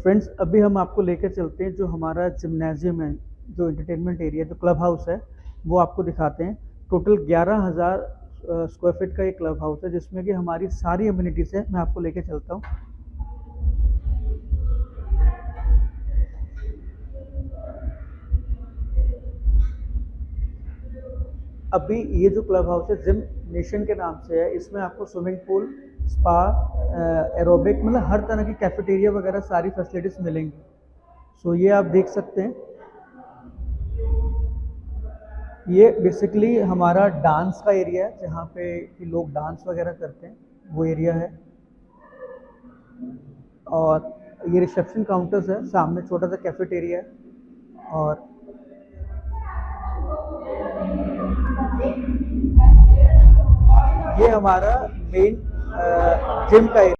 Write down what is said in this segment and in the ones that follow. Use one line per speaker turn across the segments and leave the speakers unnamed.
Friends अभी हम आपको लेकर चलते हैं जो हमारा जिम्नेजियम है, जो एंटरटेनमेंट एरिया, जो क्लब हाउस है, वो आपको दिखाते हैं। टोटल 11,000 स्क्वायर फीट का ये क्लब हाउस है, जिसमें कि हमारी सारी अम्यूनिटीज़ है। मैं आपको लेकर चलता हूँ। अभी ये जो क्लब हाउस है जिम नेशन के नाम से है। इसमें आपको स्विमिंग पूल, स्पा, एरोबिक, मतलब हर तरह की कैफेटेरिया वगैरह सारी फैसिलिटीज़ मिलेंगी। सो ये आप देख सकते हैं। ये बेसिकली हमारा डांस का एरिया है, जहाँ पे कि लोग डांस वगैरह करते हैं, वो एरिया है। और ये रिसेप्शन काउंटर्स है, सामने छोटा सा कैफेटेरिया है। और ये हमारा मेन जिम का एरिया।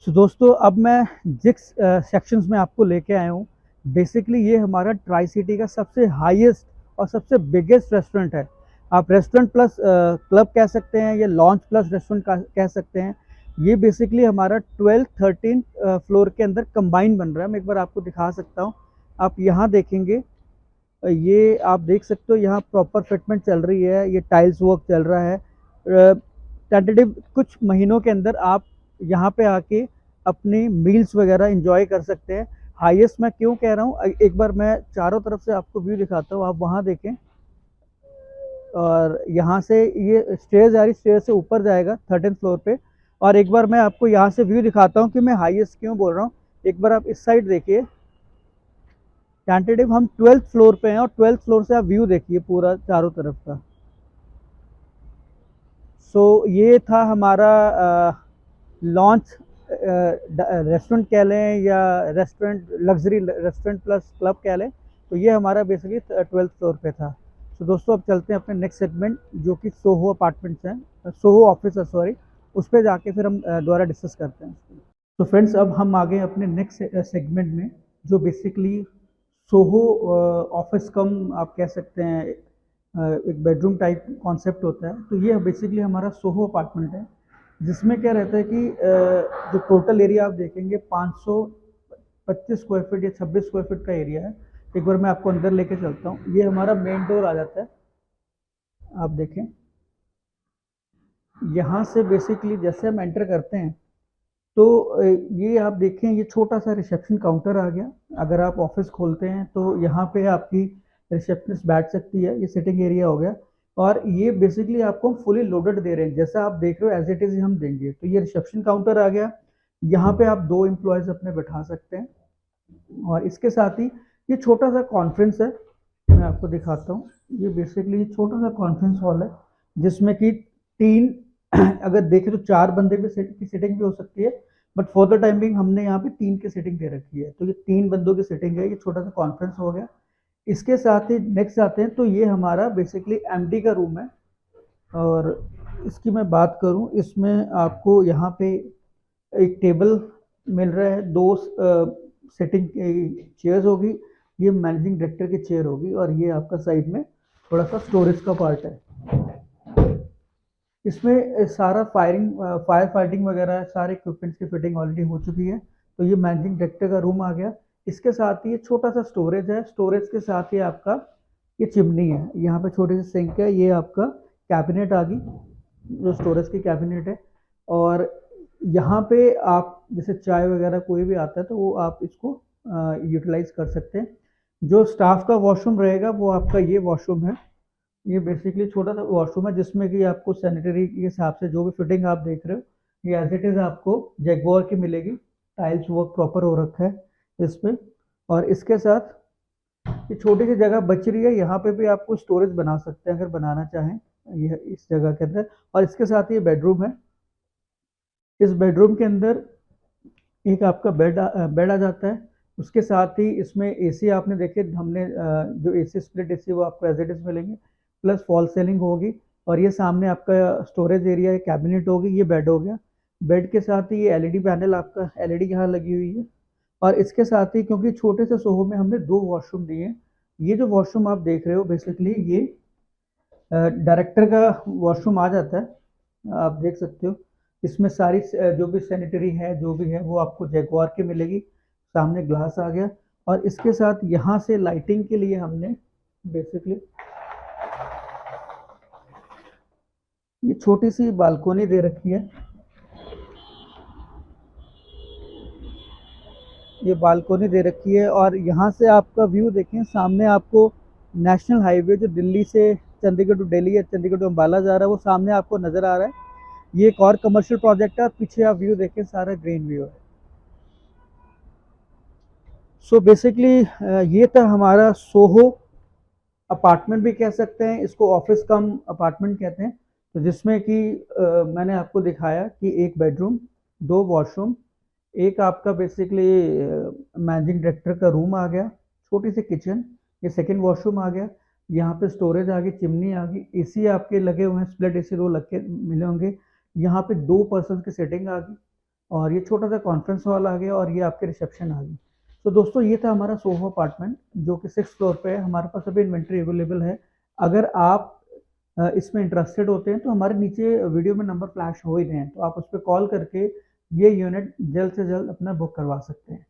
तो दोस्तों अब मैं जिस सेक्शंस में आपको लेके आया हूँ, बेसिकली ये हमारा ट्राई सिटी का सबसे हाईएस्ट और सबसे बिगेस्ट रेस्टोरेंट है। आप रेस्टोरेंट प्लस क्लब कह सकते हैं, या लॉन्च प्लस रेस्टोरेंट कह सकते हैं। ये बेसिकली हमारा 12-13 फ्लोर के अंदर कंबाइन बन रहा है। मैं एक बार आपको दिखा सकता हूँ। आप यहाँ देखेंगे, ये आप देख सकते हो, यहाँ प्रॉपर फिटमेंट चल रही है, ये टाइल्स वर्क चल रहा है। टेंटेटिव कुछ महीनों के अंदर आप यहाँ पे आके अपनी मील्स वगैरह एंजॉय कर सकते हैं। हाईएस्ट मैं क्यों कह रहा हूँ, एक बार मैं चारों तरफ से आपको व्यू दिखाता हूँ, आप वहाँ देखें। और यहाँ से ये स्टेयर्स आ रही, स्टेयर्स से ऊपर जाएगा 13th फ्लोर पे। और एक बार मैं आपको यहाँ से व्यू दिखाता हूँ कि मैं हाईएस्ट क्यों बोल रहा हूँ। एक बार आप इस साइड देखिए, टेंटेटिव हम 12th फ्लोर पे हैं, और 12th फ्लोर से आप व्यू देखिए पूरा चारों तरफ का। सो ये था हमारा लॉन्च रेस्टोरेंट कह लें, या restaurant luxury restaurant plus club कह लें। तो ये हमारा बेसिकली 12th फ्लोर पे था। तो दोस्तों अब चलते हैं अपने नेक्स्ट सेगमेंट, जो कि सोहो अपार्टमेंट्स हैं, सोहो ऑफिस है सॉरी, उस पर जाके फिर हम दोबारा डिस्कस करते हैं। तो फ्रेंड्स अब हम आ गए अपने नेक्स्ट सेगमेंट में, जो बेसिकली सोहो ऑफिस कम आप कह सकते हैं, एक बेडरूम टाइप कॉन्सेप्ट होता है। तो ये बेसिकली हमारा सोहो अपार्टमेंट है, जिसमें क्या रहता है कि जो टोटल एरिया आप देखेंगे 525 स्क्वायर फीट या 26 स्क्वायर फीट का एरिया है। एक बार मैं आपको अंदर लेके चलता हूँ। ये हमारा मेन डोर आ जाता है, आप देखें। यहाँ से बेसिकली जैसे हम एंटर करते हैं, तो ये आप देखें, ये छोटा सा रिसेप्शन काउंटर आ गया। अगर आप ऑफिस खोलते हैं तो यहाँ पे आपकी रिसेप्शनिस्ट बैठ सकती है, ये सिटिंग एरिया हो गया। और ये बेसिकली आपको फुली लोडेड दे रहे हैं, जैसा आप देख रहे हो एज इट इज़ हम देंगे। तो ये रिसेप्शन काउंटर आ गया, यहाँ पे आप 2 एम्प्लॉयज़ अपने बैठा सकते हैं। और इसके साथ ही ये छोटा सा कॉन्फ्रेंस है, मैं आपको दिखाता हूँ। ये बेसिकली छोटा सा कॉन्फ्रेंस हॉल है, जिसमें कि 3 अगर देखें तो 4 बंदे की सिटिंग भी हो सकती है, but for the time being हमने यहाँ पे 3 की सिटिंग दे रखी है। तो ये 3 बंदों की सिटिंग है, ये छोटा सा कॉन्फ्रेंस हो गया। इसके साथ ही नेक्स्ट आते हैं, तो ये हमारा बेसिकली एमडी का रूम है। और इसकी मैं बात करूं, इसमें आपको यहाँ पे एक टेबल मिल रहा है, 2 सिटिंग चेयर्स होगी, ये मैनेजिंग डायरेक्टर की चेयर होगी, और ये आपका साइड में थोड़ा सा स्टोरेज का पार्ट है। इसमें सारा फायर फाइटिंग वगैरह सारे इक्विपमेंट्स की फिटिंग ऑलरेडी हो चुकी है। तो ये मैनेजिंग डायरेक्टर का रूम आ गया। इसके साथ ही छोटा सा स्टोरेज है, स्टोरेज के साथ ही आपका ये चिमनी है, यहाँ पे छोटी सी सिंक है, ये आपका कैबिनेट आ गई जो स्टोरेज की कैबिनेट है। और यहाँ पे आप जैसे चाय वगैरह कोई भी आता है तो वो आप इसको यूटिलाइज कर सकते हैं। जो स्टाफ का वॉशरूम रहेगा वो आपका ये वॉशरूम है। ये बेसिकली छोटा सा वॉशरूम है जिसमें कि आपको सैनिटरी के हिसाब से जो भी फिटिंग आप देख रहे हो ये एज इट इज़ आपको जैगुआर की मिलेगी। टाइल्स वर्क प्रॉपर हो रखा है इस पे। और इसके साथ ये छोटी सी जगह बच रही है, यहाँ पे भी आपको स्टोरेज बना सकते हैं अगर बनाना चाहें यह इस जगह के अंदर। और इसके साथ ये बेडरूम है। इस बेडरूम के अंदर एक आपका बेड आ जाता है। उसके साथ ही इसमें एसी आपने देखे हमने जो एसी स्प्लिट एसी वो आपको एज इट इज मिलेंगे, प्लस फॉल सीलिंग होगी। और ये सामने आपका स्टोरेज एरिया है, कैबिनेट होगी, ये बेड हो गया। बेड के साथ ही ये एलईडी पैनल आपका एलईडी यहाँ लगी हुई है। और इसके साथ ही क्योंकि छोटे से सोहो में हमने 2 वॉशरूम दिए हैं, ये जो वॉशरूम आप देख रहे हो बेसिकली ये डायरेक्टर का वॉशरूम आ जाता है, आप देख सकते हो। इसमें सारी जो भी सैनिटरी है जो भी है वो आपको जैगुआर की मिलेगी। सामने ग्लास आ गया। और इसके साथ यहाँ से लाइटिंग के लिए हमने बेसिकली ये छोटी सी बालकोनी दे रखी है। ये बालकोनी दे रखी है और यहाँ से आपका व्यू देखें, सामने आपको नेशनल हाईवे जो दिल्ली से चंडीगढ़ टू दिल्ली या चंडीगढ़ टू अम्बाला जा रहा है वो सामने आपको नज़र आ रहा है। ये एक और कमर्शियल प्रोजेक्ट है, पीछे आप व्यू देखें सारा ग्रीन व्यू है। सो बेसिकली ये था हमारा सोहो अपार्टमेंट भी कह सकते हैं इसको, ऑफिस कम अपार्टमेंट कहते हैं। तो जिसमें कि मैंने आपको दिखाया कि एक बेडरूम, 2 वॉशरूम, एक आपका बेसिकली मैनेजिंग डायरेक्टर का रूम आ गया, छोटी सी किचन, ये सेकंड वॉशरूम आ गया। यहाँ पे स्टोरेज आ गई, चिमनी आ गई, एसी आपके लगे हुए हैं, स्प्लिट एसी 2 लग के मिले होंगे। यहाँ पे 2 पर्सन की सेटिंग आ गई। और ये छोटा सा कॉन्फ्रेंस हॉल आ गया और ये आपके रिसेप्शन आ गई। तो दोस्तों ये था हमारा सोहो अपार्टमेंट जो कि 6th फ्लोर पे है। हमारे पास अभी इन्वेंट्री अवेलेबल है। अगर आप इसमें इंटरेस्टेड होते हैं तो हमारे नीचे वीडियो में नंबर फ्लैश हो ही रहे हैं, तो आप उस पर कॉल करके ये यूनिट जल्द से जल्द अपना बुक करवा सकते हैं।